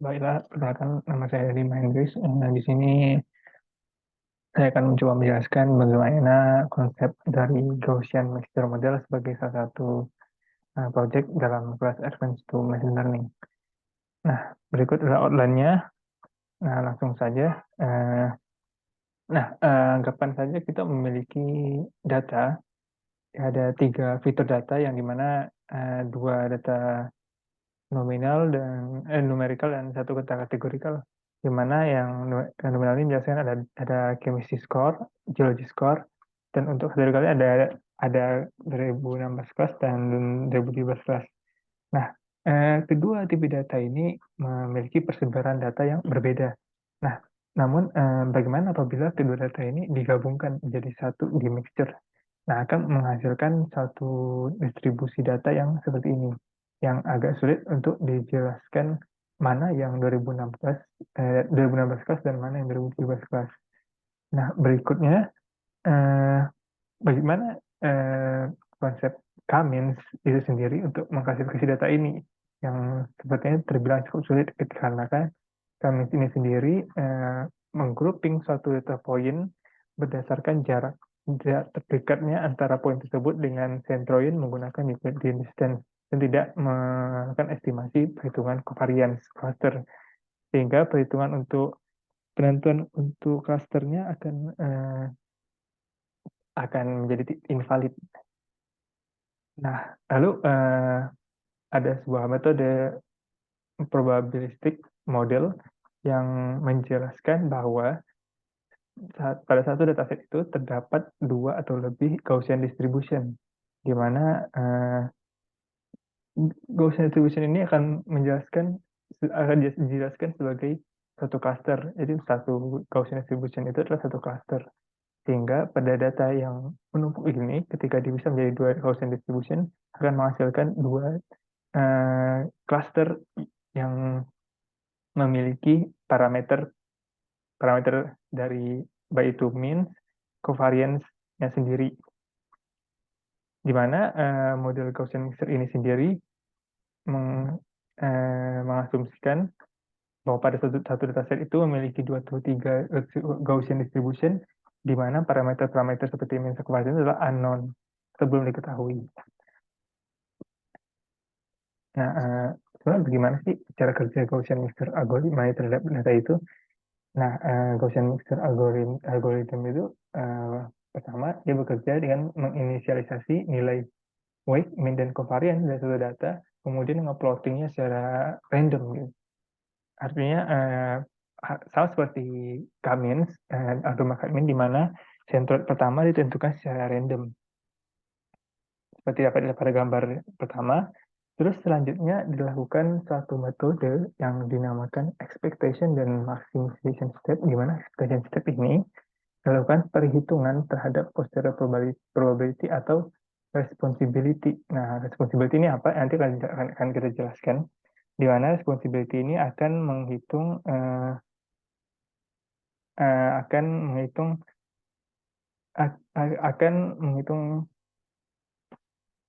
Baiklah, perkenalkan nama saya Rima Hendris. Di sini saya akan mencoba menjelaskan bagaimana konsep dari Gaussian Mixture Model sebagai salah satu project dalam kelas Advanced to Machine Learning. Nah, berikut adalah outline-nya. Nah, langsung saja. Anggapan saja kita memiliki data. Ada 3 fitur data yang dimana 2 data nominal dan numerical dan 1 kata kategorikal, di mana yang nominal ini biasanya ada chemistry score, geology score, dan untuk kategorikalnya ada 2016 kelas dan 2017 kelas. Nah, kedua tipe data ini memiliki persebaran data yang berbeda. Nah, namun bagaimana apabila kedua data ini digabungkan menjadi satu di mixture? Nah, akan menghasilkan satu distribusi data yang seperti ini, yang agak sulit untuk dijelaskan mana yang 2016 kelas dan mana yang 2017 kelas. Nah, berikutnya, eh, bagaimana konsep K-means itu sendiri untuk mengklasifikasi data ini, yang sepertinya terbilang cukup sulit karena kan K-means ini sendiri menggrouping suatu data point berdasarkan jarak terdekatnya antara poin tersebut dengan centroid menggunakan Euclidean distance dan tidak melakukan estimasi perhitungan covariance cluster, sehingga perhitungan untuk penentuan untuk clusternya akan menjadi invalid. Nah, lalu ada sebuah metode probabilistic model yang menjelaskan bahwa pada satu dataset itu terdapat 2 atau lebih Gaussian distribution, di mana Gaussian distribution ini akan dijelaskan sebagai satu cluster. Jadi satu Gaussian distribution itu adalah satu cluster. Sehingga pada data yang menumpuk ini, ketika bisa menjadi 2 Gaussian distribution, akan menghasilkan 2 cluster yang memiliki parameter dari baik itu mean, covariance-nya sendiri, di mana model Gaussian mixture ini sendiri mengasumsikan bahwa pada satu dataset itu memiliki 2 atau 3 Gaussian distribution, di mana parameter-parameter seperti mean, covariance adalah unknown, sebelum diketahui. Nah, sebenarnya bagaimana sih cara kerja Gaussian mixture algorithm terhadap data itu? Nah, Gaussian mixture algorithm itu pertama dia bekerja dengan menginisialisasi nilai weight, mean, dan covariance dari suatu data, kemudian nge-plottingnya secara random gitu. Artinya sama seperti K-means atau K-mean, di mana centroid pertama ditentukan secara random, seperti dapat dilihat pada gambar pertama. Terus selanjutnya dilakukan satu metode yang dinamakan expectation dan maximization step, di mana expectation step ini dilakukan perhitungan terhadap posterior probability atau responsibility. Nah, responsibility ini apa? Nanti akan kita jelaskan. Di mana responsibility ini akan menghitung akan menghitung akan menghitung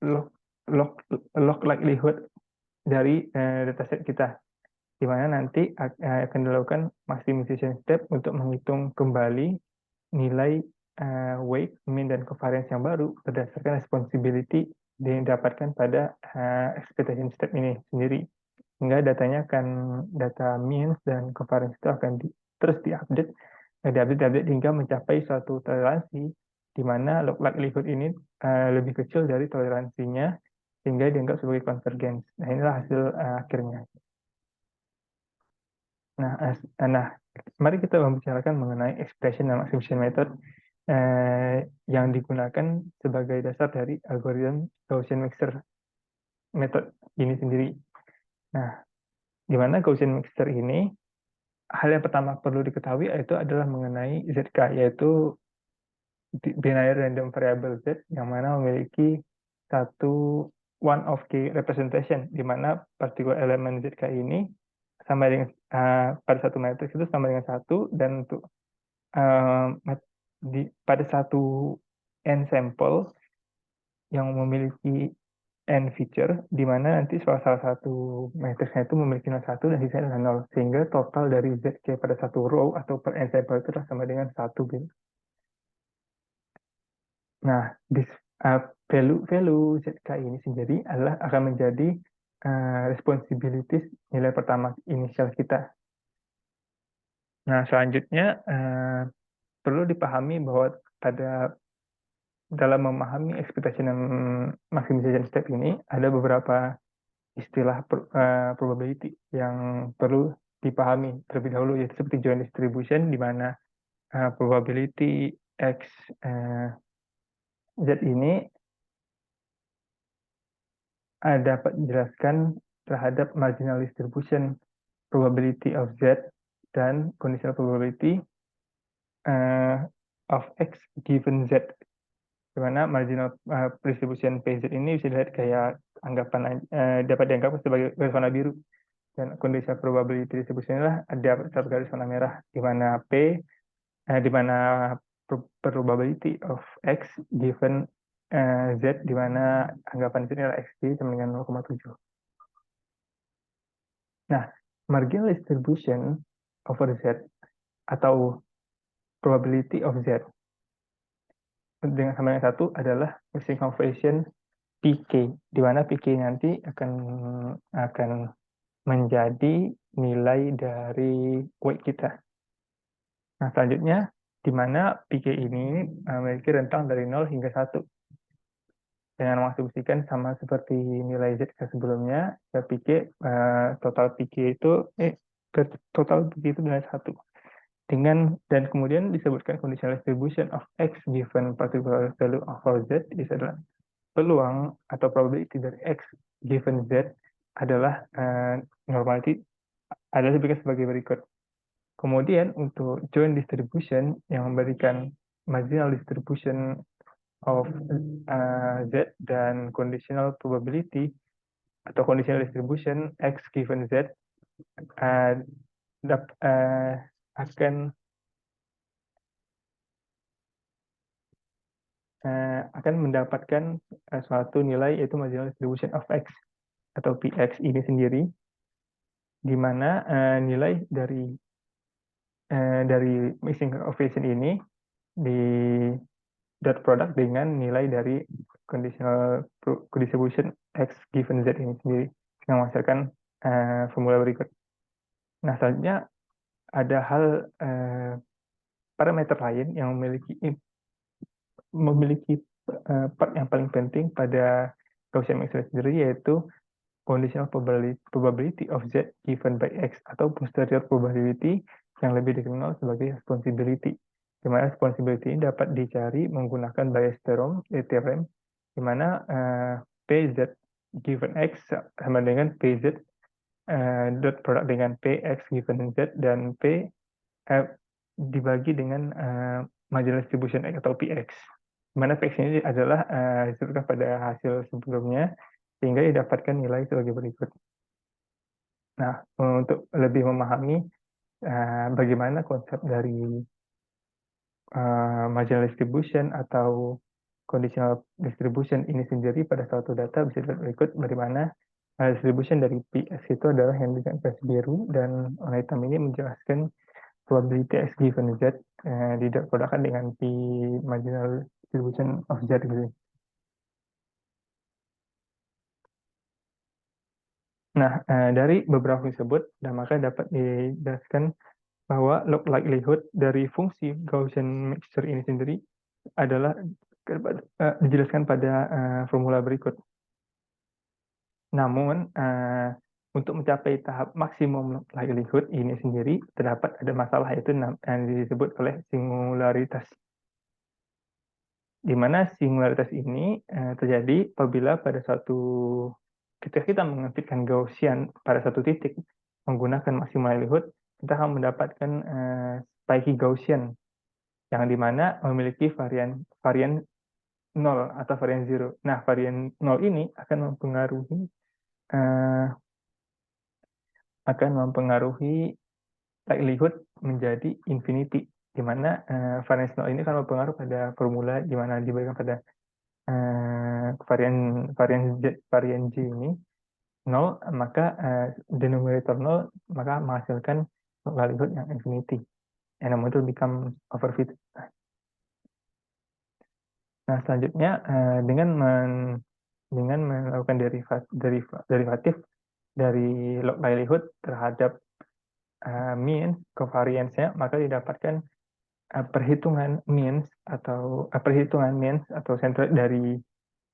log log log likelihood dari dataset kita, di mana nanti akan dilakukan maximization step untuk menghitung kembali nilai weight, mean, dan covariance yang baru berdasarkan responsibility yang didapatkan pada expectation step ini sendiri. Sehingga data means dan covariance itu akan terus diupdate hingga mencapai suatu toleransi, di mana log likelihood ini lebih kecil dari toleransinya, sehingga dianggap sebagai convergence. Nah, inilah hasil akhirnya. Nah, mari kita membicarakan mengenai expression dan maximization method yang digunakan sebagai dasar dari algoritma Gaussian mixture method ini sendiri. Nah, di mana Gaussian mixture ini, hal yang pertama perlu diketahui itu adalah mengenai ZK, yaitu binary random variable Z, yang mana memiliki satu one of key representation, di mana particular elemen ZK ini sama dengan pada satu matriks itu sama dengan 1, dan untuk pada satu n sampel yang memiliki and feature, di mana nanti salah satu matriksnya itu memiliki nol 1 dan sisanya adalah 0. Sehingga total dari ZK pada satu row atau per n sampel itu adalah sama dengan 1 gitu. Nah, value ZK ini sendiri adalah akan menjadi responsibilities nilai pertama inisial kita. Nah, selanjutnya perlu dipahami bahwa dalam memahami expectation and maximization step ini ada beberapa istilah probability yang perlu dipahami terlebih dahulu, yaitu seperti joint distribution, di mana probability X Z ini dapat dijelaskan terhadap marginal distribution probability of Z dan conditional probability of X given Z, di mana marginal distribution PZ ini bisa dilihat kayak anggapan dapat dianggap sebagai garis warna biru, dan kondisi probability distribution inilah ada satu garis warna merah, di mana di mana probability of X given Z, di mana anggapan itu adalah XG sama dengan 0,7. Nah, marginal distribution over Z atau probability of Z dengan sama dengan 1 adalah missing coefficient PK, di mana PK nanti akan menjadi nilai dari weight kita. Nah, selanjutnya, di mana PK ini memiliki rentang dari 0 hingga 1. Dengan mengasumsikan sama seperti nilai Z sebelumnya, ya PK, total PK itu nilai 1. Dan kemudian disebutkan conditional distribution of X given particular value of Z adalah peluang atau probability dari X given Z adalah normality adalah diberikan sebagai berikut. Kemudian untuk joint distribution yang memberikan marginal distribution of Z dan conditional probability atau conditional distribution X given Z akan mendapatkan suatu nilai, yaitu marginal distribution of X atau PX ini sendiri, di mana nilai dari missing coefficient ini di dot product dengan nilai dari conditional distribution X given Z ini sendiri, yang menghasilkan formula berikut. Nah, selanjutnya ada hal parameter lain yang memiliki part yang paling penting pada Gaussian matrix sendiri, yaitu conditional probability of Z given by X atau posterior probability yang lebih dikenal sebagai responsibility, di mana responsibility ini dapat dicari menggunakan Bayes theorem, di mana PZ given X sama dengan PZ dot product dengan PX given Z, dan P dibagi dengan marginal distribution X atau PX, di mana PX ini adalah disebutkan pada hasil sebelumnya, sehingga didapatkan nilai sebagai berikut. Nah, untuk lebih memahami bagaimana konsep dari marginal distribution atau conditional distribution ini sendiri pada suatu data, bisa dilihat berikut bagaimana distribution dari PX itu adalah yang dengan garis biru, dan warna hitam ini menjelaskan probability X given Z didapatkan dengan P marginal distribution of Z gitu. Nah, dari beberapa tersebut, dan maka dapat dijelaskan bahwa log likelihood dari fungsi Gaussian mixture ini sendiri adalah dijelaskan pada formula berikut. Namun, untuk mencapai tahap maksimum likelihood ini sendiri, terdapat ada masalah, yaitu yang disebut oleh singularitas, di mana singularitas ini terjadi apabila pada ketika kita mengaitkan Gaussian pada satu titik menggunakan maksimum likelihood, kita akan mendapatkan spiky Gaussian yang dimana memiliki varian 0 atau varian 0. Nah, varian 0 ini akan mempengaruhi likelihood menjadi infinity, di mana varian 0 ini akan mempengaruhi pada formula di mana diberikan pada varian J ini 0, maka denominator 0, maka menghasilkan likelihood yang infinity. And the model become overfitted. Nah, selanjutnya dengan melakukan derivatif dari log likelihood terhadap mean covariance-nya, maka didapatkan perhitungan means atau centroid dari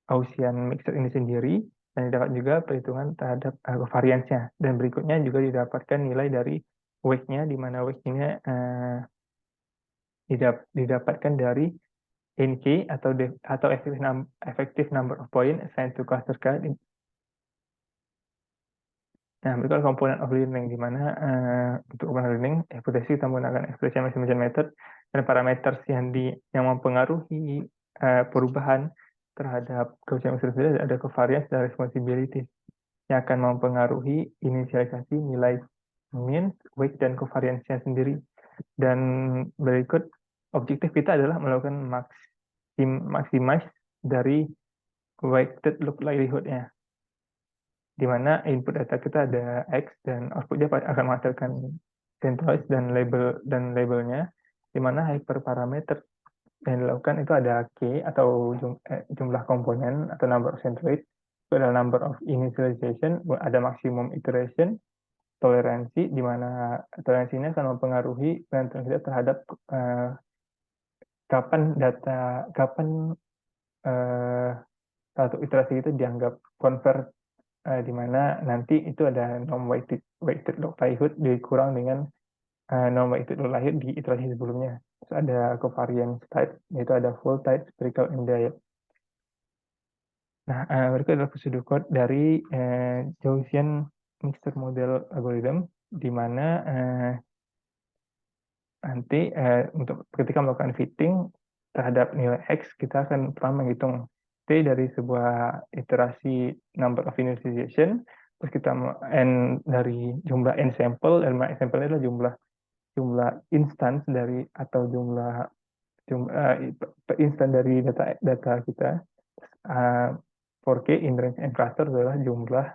Gaussian mixture ini sendiri, dan didapat juga perhitungan terhadap covariance-nya. Dan berikutnya juga didapatkan nilai dari weight-nya, di mana weight-nya didapatkan dari NK atau effective number of point assigned to cluster K. Nah, berikut komponen of learning, di mana untuk komponen learning, hipotesis kita menggunakan expression estimation method, dan parameter yang mempengaruhi perubahan terhadap Gaussian mixture sendiri ada covariance dan responsibility yang akan mempengaruhi inisialisasi nilai mean, weight, dan covariance-nya sendiri. Dan berikut objektif kita adalah melakukan maximize dari weighted look likelihood-nya, di mana input data kita ada X dan outputnya akan menghasilkan centroid dan labelnya, di mana hyperparameter yang dilakukan itu ada K atau jumlah komponen atau number of centroid, itu adalah number of initialization, ada maximum iteration, toleransi, di mana toleransi ini akan mempengaruhi penentuan kita terhadap kapan satu iterasi itu dianggap convert, di mana nanti itu ada non-weighted log likelihood dikurang dengan non-weighted log likelihood di iterasi sebelumnya. Terus ada covariance type, yaitu ada full type, spherical, and diet. Nah, berikut adalah pseudocode dari Gaussian mixture model algorithm, di mana nanti untuk ketika melakukan fitting terhadap nilai X, kita akan pernah menghitung T dari sebuah iterasi number of initialization, terus kita N dari jumlah N sampel, dan sampel adalah jumlah instance dari atau jumlah instan dari data kita. For K in range and cluster adalah jumlah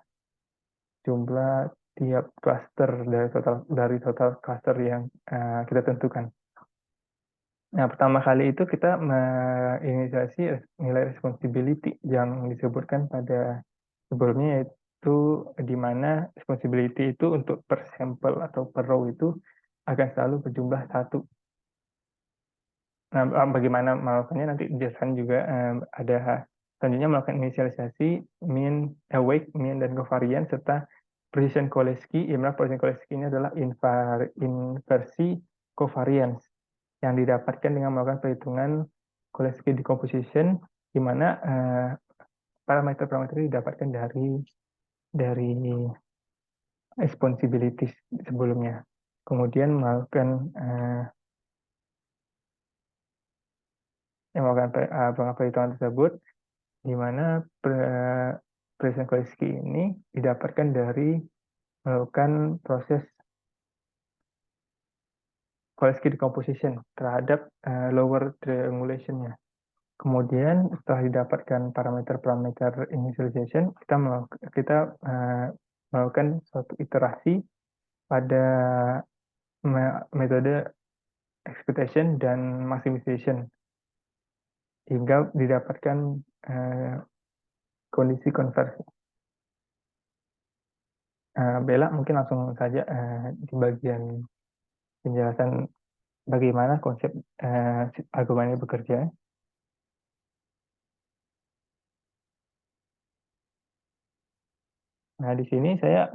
tiap cluster dari total cluster yang kita tentukan. Nah, pertama kali itu kita menginisiasi nilai responsibility yang disebutkan pada sebelumnya, yaitu di mana responsibility itu untuk per sampel atau per row itu akan selalu berjumlah 1. Nah, bagaimana melakukannya nanti dijelaskan juga. Ada selanjutnya melakukan inisialisasi mean, weight, mean, dan covariance, serta precision Cholesky. Yang mana precision Cholesky ini adalah inversi covariance yang didapatkan dengan melakukan perhitungan Cholesky decomposition, di mana parameter-parameter ini didapatkan dari responsibilities sebelumnya. Kemudian melakukan perhitungan tersebut, di mana precision Cholesky ini didapatkan dari melakukan proses Cholesky decomposition terhadap lower triangulation-nya. Kemudian setelah didapatkan parameter-parameter initialization, kita melakukan suatu iterasi pada metode expectation dan maximization hingga didapatkan kondisi konversi. Bella mungkin langsung saja di bagian penjelasan bagaimana konsep argumen ini bekerja. Nah, di sini saya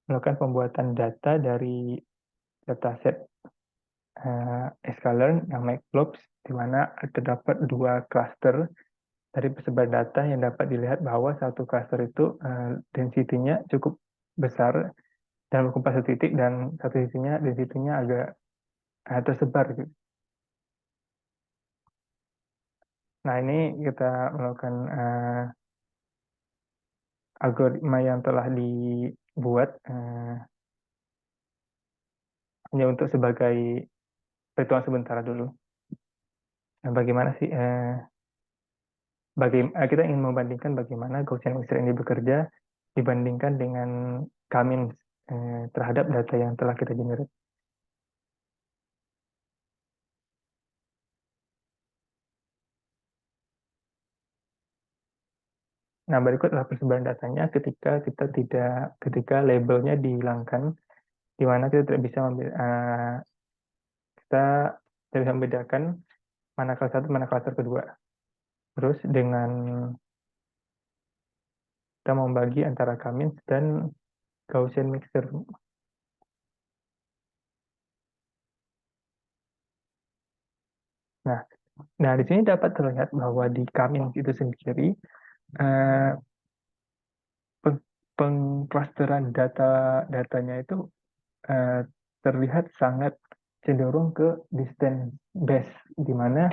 melakukan pembuatan data dari dataset sklearn yang Matplotlib, di mana terdapat 2 cluster dari persebaran data yang dapat dilihat bahwa satu cluster itu density-nya cukup besar dan berkumpul satu titik, dan satu sisinya density-nya agak tersebar gitu. Nah, ini kita melakukan algoritma yang telah dibuat hanya untuk sebagai perhitungan sebentar dulu. Nah, bagaimana sih Kita ingin membandingkan bagaimana Gaussian mixture ini bekerja dibandingkan dengan K-means terhadap data yang telah kita generate. Nah, berikut adalah persebaran datanya ketika labelnya dihilangkan, di mana kita tidak bisa membedakan mana kelas satu, mana klaster kedua. Terus dengan kita membagi antara K-means dan Gaussian mixture. Nah, di sini dapat terlihat bahwa di K-means itu sendiri eh, pengklasteran datanya itu eh, terlihat sangat cenderung ke distance based, di mana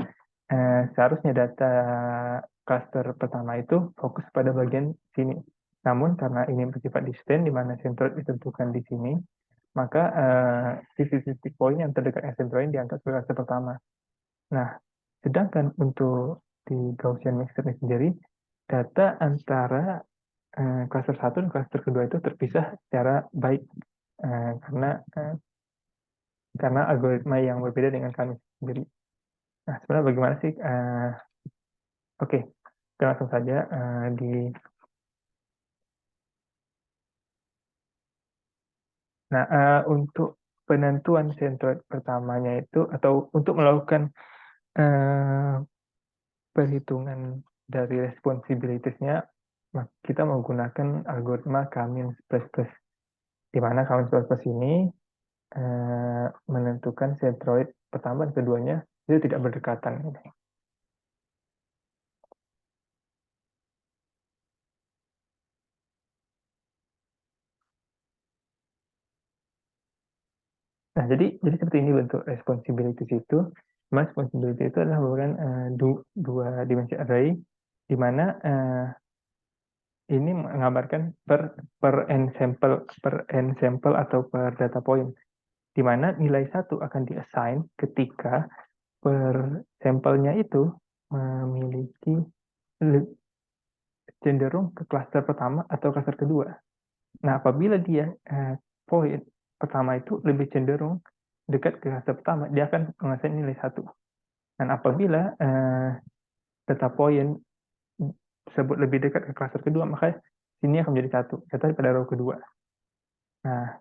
seharusnya data cluster pertama itu fokus pada bagian sini. Namun karena ini bersifat distant, di mana centroid ditentukan di sini, maka titik-titik poin yang terdekat dengan centroid diangkat sebagai cluster pertama. Nah, sedangkan untuk di Gaussian mixture ini sendiri, data antara cluster satu dan cluster kedua itu terpisah secara baik karena algoritma yang berbeda dengan kami sendiri. Nah, sebenarnya bagaimana sih? Oke, kita langsung saja di. Nah, untuk penentuan centroid pertamanya itu, atau untuk melakukan uh, perhitungan dari responsibilities-nya, kita menggunakan algoritma K-means plus plus, di mana K-means plus plus ini menentukan centroid pertama dan keduanya itu tidak berdekatan. Nah, jadi seperti ini bentuk responsibilities itu. Responsibility itu adalah merupakan dua dimensi array, di mana ini menggambarkan per n sampel atau per data point, di mana nilai satu akan diassign ketika per sampelnya itu memiliki cenderung ke klaster pertama atau klaster kedua. Nah, apabila dia poin pertama itu lebih cenderung dekat ke klaster pertama, dia akan mengassign nilai satu. Dan apabila data poin tersebut lebih dekat ke klaster kedua, maka sini akan menjadi satu, data pada row kedua. Nah,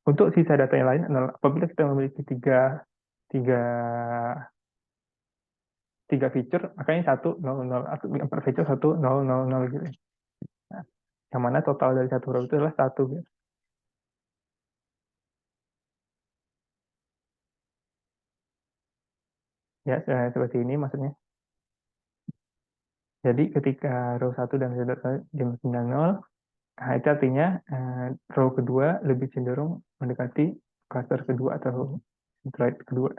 untuk sisa data yang lain adalah apabila kita memiliki tiga, tiga feature, makanya satu nol nol, atau empat feature satu nol nol nol gitu. Nah, yang mana total dari satu row itu adalah satu gitu. Ya, seperti ini maksudnya. Jadi ketika row 1 dan row 2 dimensinya 0, nah, itu artinya row kedua lebih cenderung mendekati cluster kedua atau centroid kedua.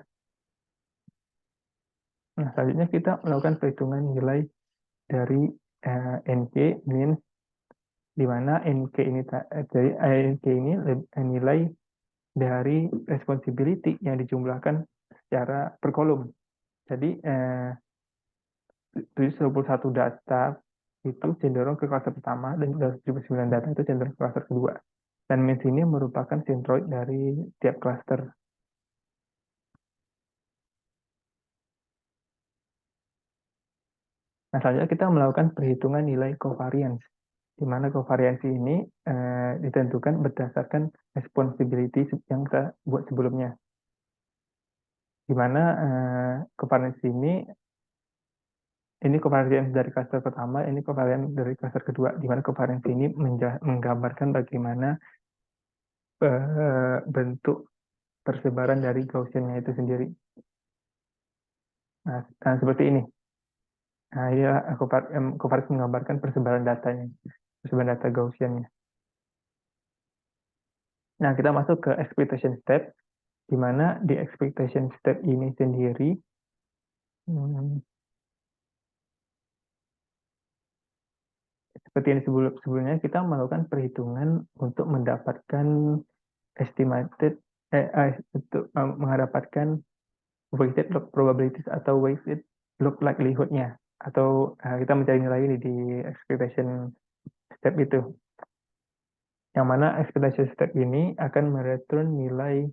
Nah, selanjutnya kita melakukan perhitungan nilai dari NK, means, di mana NK ini nilai dari responsibility yang dijumlahkan secara per kolom. Jadi 71 data itu cenderung ke klaster pertama dan 79 data itu cenderung ke klaster kedua. Dan means ini merupakan centroid dari tiap klaster. Nah, selanjutnya kita melakukan perhitungan nilai covariance, di mana covariance ini ditentukan berdasarkan responsibility yang kita buat sebelumnya. Di mana covariance ini covariance dari cluster pertama, ini covariance dari cluster kedua, di mana covariance ini menggambarkan bagaimana bentuk persebaran dari Gaussian-nya itu sendiri. Nah, seperti ini. Nah, ya, covariance menggambarkan persebaran datanya, persebaran data Gaussian-nya. Nah, kita masuk ke expectation step, di mana di expectation step ini sendiri, seperti yang sebelumnya, kita melakukan perhitungan untuk mendapatkan estimated, untuk mendapatkan weighted log probabilities atau weighted log likelihood-nya. atau kita mencari nilai ini di expectation step itu. Yang mana expectation step ini akan mereturn nilai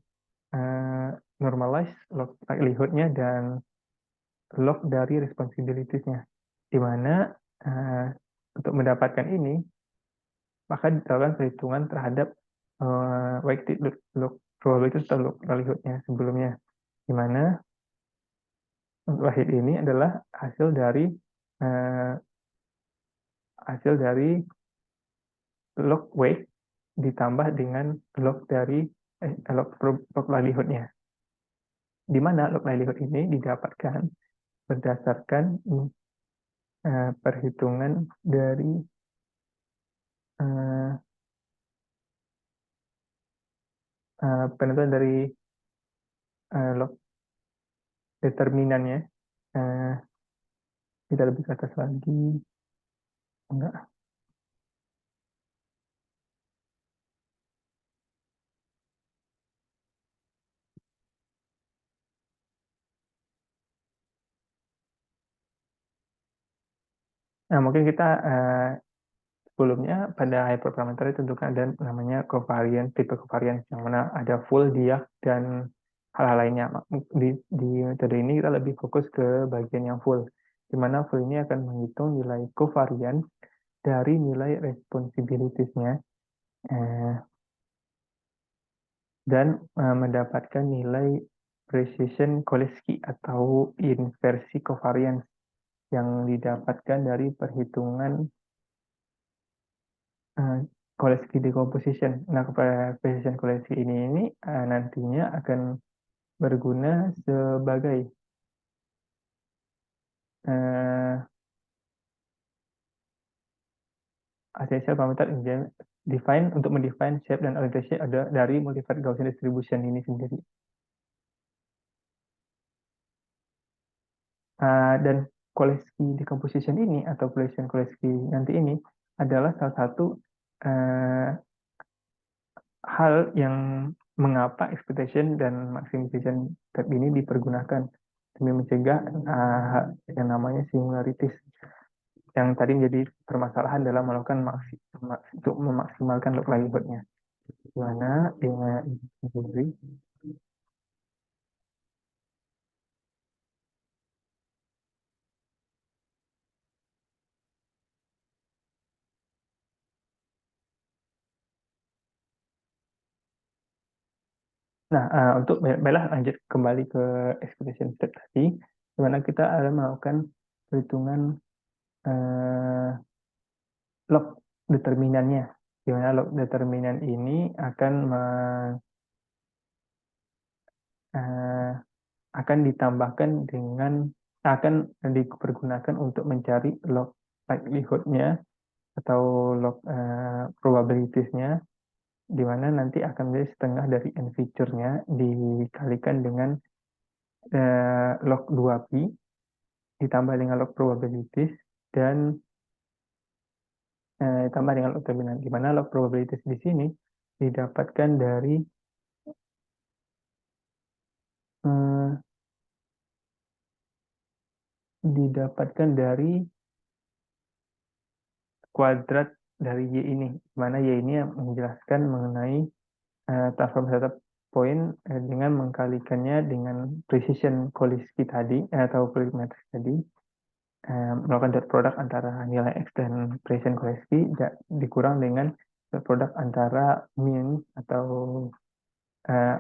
normalized log likelihood-nya dan log dari responsibilities-nya. Di mana untuk mendapatkan ini, maka dilakukan perhitungan terhadap weighted log probability atau log likelihood-nya sebelumnya. Di mana Wahid ini adalah hasil dari log weight ditambah dengan log dari log likelihood-nya. Di mana log likelihood ini didapatkan berdasarkan perhitungan dari penentuan dari log determinannya. Kita lebih ke atas lagi. Enggak. Nah, mungkin kita sebelumnya pada hyperparameter tentukan ada namanya covariance, tipe covariance yang mana ada full, diag, dan hal-hal lainnya. Di metode ini kita lebih fokus ke bagian yang full, di mana full ini akan menghitung nilai covariance dari nilai responsibilities-nya dan mendapatkan nilai precision Koleski atau inversi covariance yang didapatkan dari perhitungan Koleski decomposition. Nah, precision Koleski ini nantinya akan berguna sebagai essential parameter define untuk mendefine shape dan orientation ada dari multivariate Gaussian distribution ini sendiri. Dan Koleski decomposition ini atau precision Koleski nanti ini adalah salah satu hal yang mengapa expectation dan maximization step ini dipergunakan demi mencegah yang namanya singularities yang tadi menjadi permasalahan dalam melakukan untuk memaksimalkan log likelihood-nya. Dimana dengan sendiri untuk baiklah lanjut kembali ke expectation step tadi, di mana kita akan melakukan perhitungan log determinannya, di mana log determinan ini akan ditambahkan dengan akan dipergunakan untuk mencari log likelihood-nya atau log probabilities-nya, di mana nanti akan menjadi setengah dari n feature-nya dikalikan dengan log 2pi ditambah dengan log probabilities dan ditambah dengan log determinan, di mana log probabilities di sini didapatkan dari kuadrat dari Y ini, di mana Y ini menjelaskan mengenai transform setup point dengan mengkalikannya dengan precision Koleski tadi atau Koleski matrix tadi, melakukan dot product antara nilai X dan precision Koleski dikurang dengan dot product antara mean atau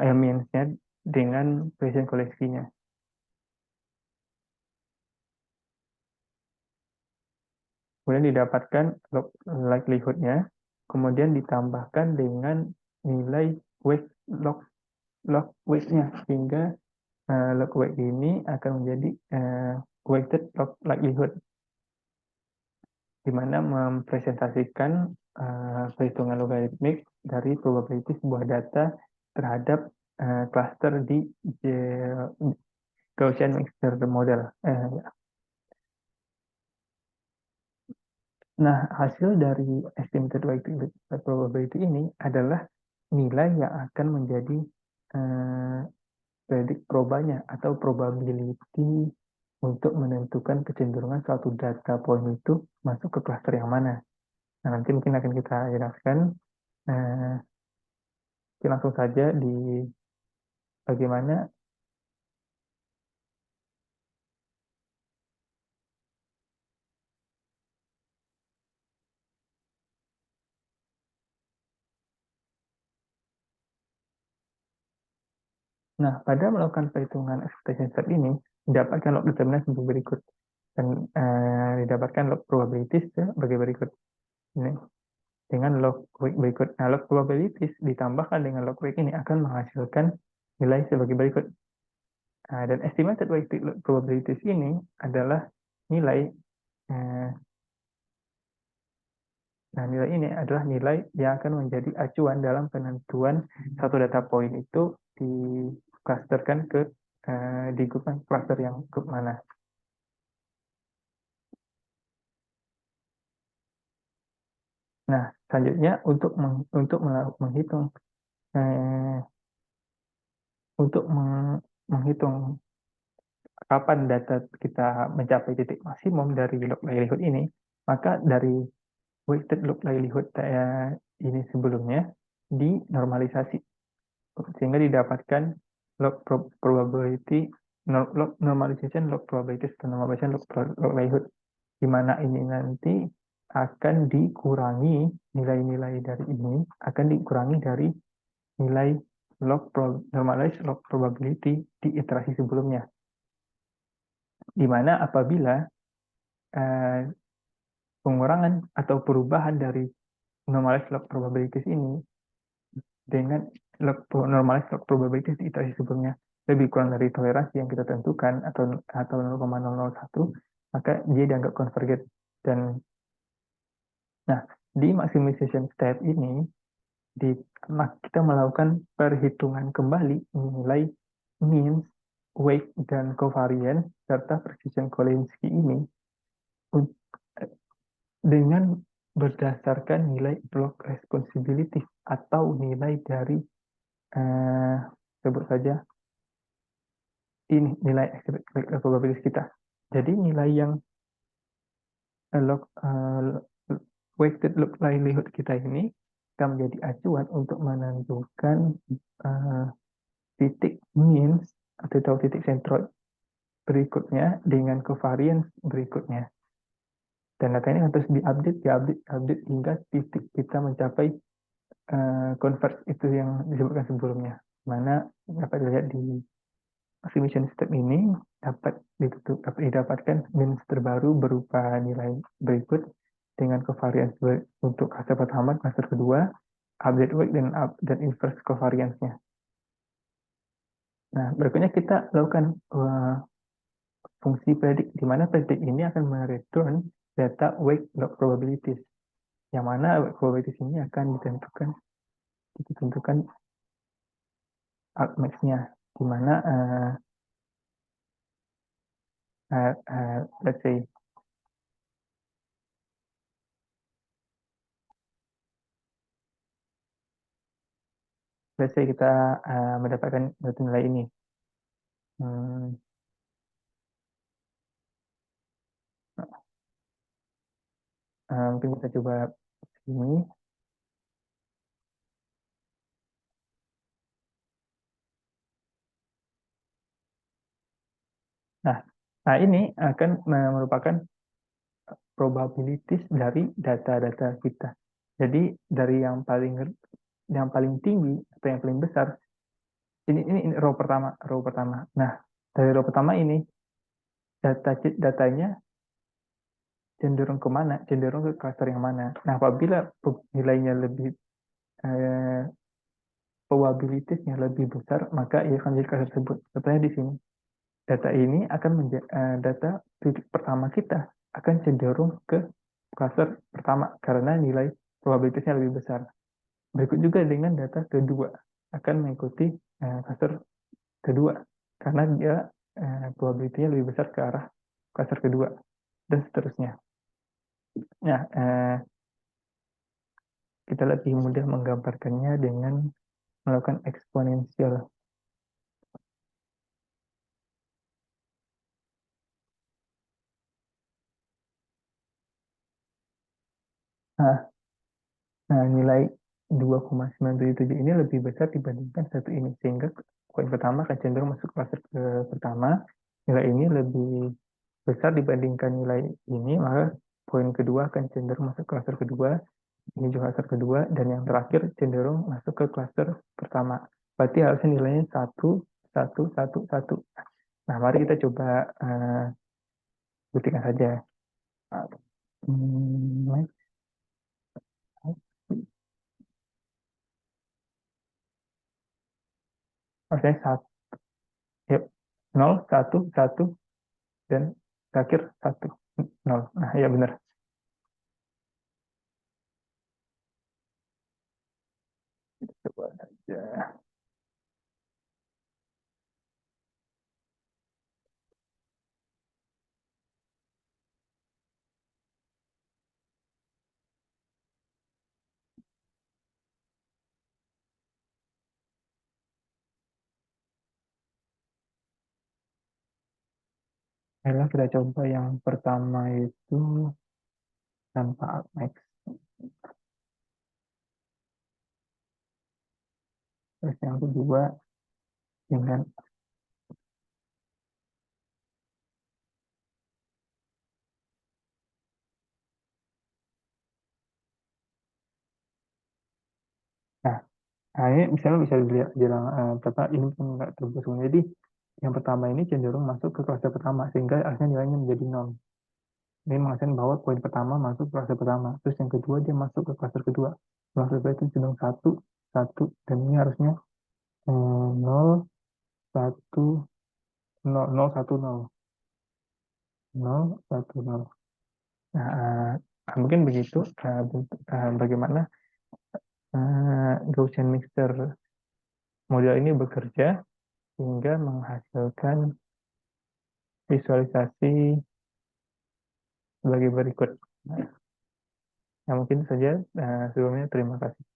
means-nya dengan precision Koleski-nya. Kemudian didapatkan log likelihood-nya, kemudian ditambahkan dengan nilai log weight-nya, sehingga log weight ini akan menjadi weighted log likelihood, di mana mempresentasikan perhitungan logaritmik dari probability sebuah data terhadap cluster di Gaussian mixture model. Nah, hasil dari estimated likelihood probability ini adalah nilai yang akan menjadi predik probanya atau probability untuk menentukan kecenderungan suatu data point itu masuk ke klaster yang mana. Nah, nanti mungkin akan kita jelaskan. Eh, langsung saja di bagaimana. Nah, pada melakukan perhitungan expectation step ini, didapatkan log determinant sebagai berikut. Dan didapatkan log probabilities sebagai berikut. Ini dengan log weight berikut. Nah, log probabilities ditambahkan dengan log weight ini akan menghasilkan nilai sebagai berikut. Nah, dan estimated weighted log probabilities ini adalah nilai eh, nah, nilai ini adalah nilai yang akan menjadi acuan dalam penentuan satu data point itu diklasterkan ke di grup cluster yang grup mana. Nah, selanjutnya untuk menghitung eh, untuk menghitung kapan data kita mencapai titik maksimum dari log likelihood ini, maka dari weighted log likelihood ini sebelumnya dinormalisasi sehingga didapatkan probability normalization log probability atau normalization log likelihood, di mana ini nanti akan dikurangi nilai-nilai dari ini akan dikurangi dari nilai normalized log probability di iterasi sebelumnya, di mana apabila eh, pengurangan atau perubahan dari normalized log probabilities ini dengan normalized log probabilities di iterasi sebelumnya lebih kurang dari toleransi yang kita tentukan atau 0,001, maka dia dianggap convergent. Dan nah, di maximization step ini kita melakukan perhitungan kembali nilai means, weight, dan covariance serta precision Kolinski ini dengan berdasarkan nilai block responsibility atau nilai dari sebut saja ini nilai probabilitas kita. Jadi nilai yang weighted log likelihood kita ini akan menjadi acuan untuk menentukan titik means atau titik centroid berikutnya dengan covariance berikutnya. Dan data ini harus diupdate hingga titik kita mencapai converge itu yang disebutkan sebelumnya. Mana dapat dilihat di maximization step ini dapat didapatkan means terbaru berupa nilai berikut dengan covariance untuk cluster pertama, cluster kedua, update weight dan inverse covariance-nya. Nah, berikutnya kita lakukan fungsi predik, di mana predik ini akan mereturn data weight log probabilities, yang mana weight probabilities ini akan ditentukan argmax-nya, di mana let's say kita mendapatkan nilai ini. Mungkin kita coba ini. Nah, ini akan merupakan probabilities dari data-data kita. Jadi dari yang paling tinggi atau yang paling besar ini row pertama. Nah, dari row pertama ini datanya cenderung kemana? Cenderung ke cluster yang mana? Nah, apabila nilainya lebih probabilitasnya lebih besar, maka ia akan jadi cluster tersebut. Contohnya di sini, data ini akan data titik pertama kita akan cenderung ke cluster pertama karena nilai probabilitasnya lebih besar. Berikut juga dengan data kedua akan mengikuti cluster kedua karena dia probabilitasnya lebih besar ke arah cluster kedua dan seterusnya. Nah, kita lebih mudah menggambarkannya dengan melakukan eksponensial. Nah, nah, nilai 2,977 ini lebih besar dibandingkan satu ini, sehingga poin pertama akan cenderung masuk klaster pertama. Nilai ini lebih besar dibandingkan nilai ini, maka poin kedua akan cenderung masuk klaster kedua. Ini juga klaster kedua, dan yang terakhir cenderung masuk ke klaster pertama. Berarti harusnya nilainya satu, satu, satu, satu. Nah, mari kita coba buktikan saja. Hmm, Maksudnya satu, yuk, 0, 1, 1, dan terakhir 1, 0. Nah, ya benar. Kita coba saja. Ayolah kita coba yang pertama itu tanpa max. Terus yang kedua dengan, nah, nah ini misalnya bisa dilihat jelang berapa ini pun nggak terhubung. Jadi yang pertama ini cenderung masuk ke klaster pertama, sehingga akhirnya nilainya menjadi 0. Ini menghasilkan bahwa poin pertama masuk ke klaster pertama. Terus yang kedua dia masuk ke klaster kedua. Klaster kedua itu cenderung satu, satu, dan ini harusnya 0, 1, 0, 0, 1, 0, 0, 1, 0. Nah, mungkin begitu bagaimana Gaussian mixture model ini bekerja hingga menghasilkan visualisasi sebagai berikut. Nah, mungkin saja sebelumnya terima kasih.